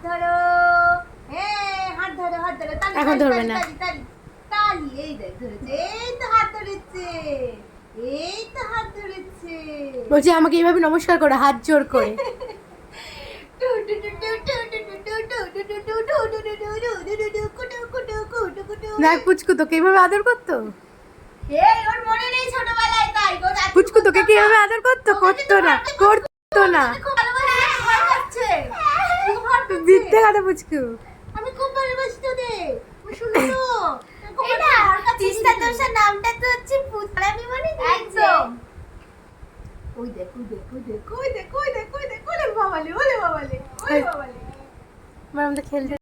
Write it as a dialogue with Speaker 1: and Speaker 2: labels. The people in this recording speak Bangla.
Speaker 1: ধরো। হ্যাঁ, হাত ধরো, হাত ধরো। তালি,
Speaker 2: এখন
Speaker 1: তালি,
Speaker 2: ধরবে
Speaker 1: তালি,
Speaker 2: না।
Speaker 1: তালি, তালি, তালি। এই দেখ ধরেছে, এই তো হাত ধরেছে, এই তো হাত ধরেছে।
Speaker 2: বলছি আমাকে এইভাবে নমস্কার করো, হাত জোর করে। দেখ পুচকু তোকে এইভাবে আদর করতো?
Speaker 1: এই ওর মনে নেই ছোটবেলায়, তাই গো দাদু
Speaker 2: পুচকু তোকে কি এইভাবে আদর করতো? করতো না, করতো না।
Speaker 1: খুব ভালোবাসে, ভয় পাচ্ছে, খুব ভয় পাচ্ছে।
Speaker 2: বিদ্যে কথা পুচকু।
Speaker 1: আমি খুব ভালোবাসি তোদের, আমি শুনো তো। এটা তিস্তা তোষার নামটা তো হচ্ছে পুতলামি মানে একদম। ওই দেখ, ওই দেখ, ওই দেখ, ওই দেখ, ওই দেখ, ওই দেখ, ওলে বাবালে, ওলে বাবালে, ওলে বাবালে।
Speaker 2: আমরা খেলতে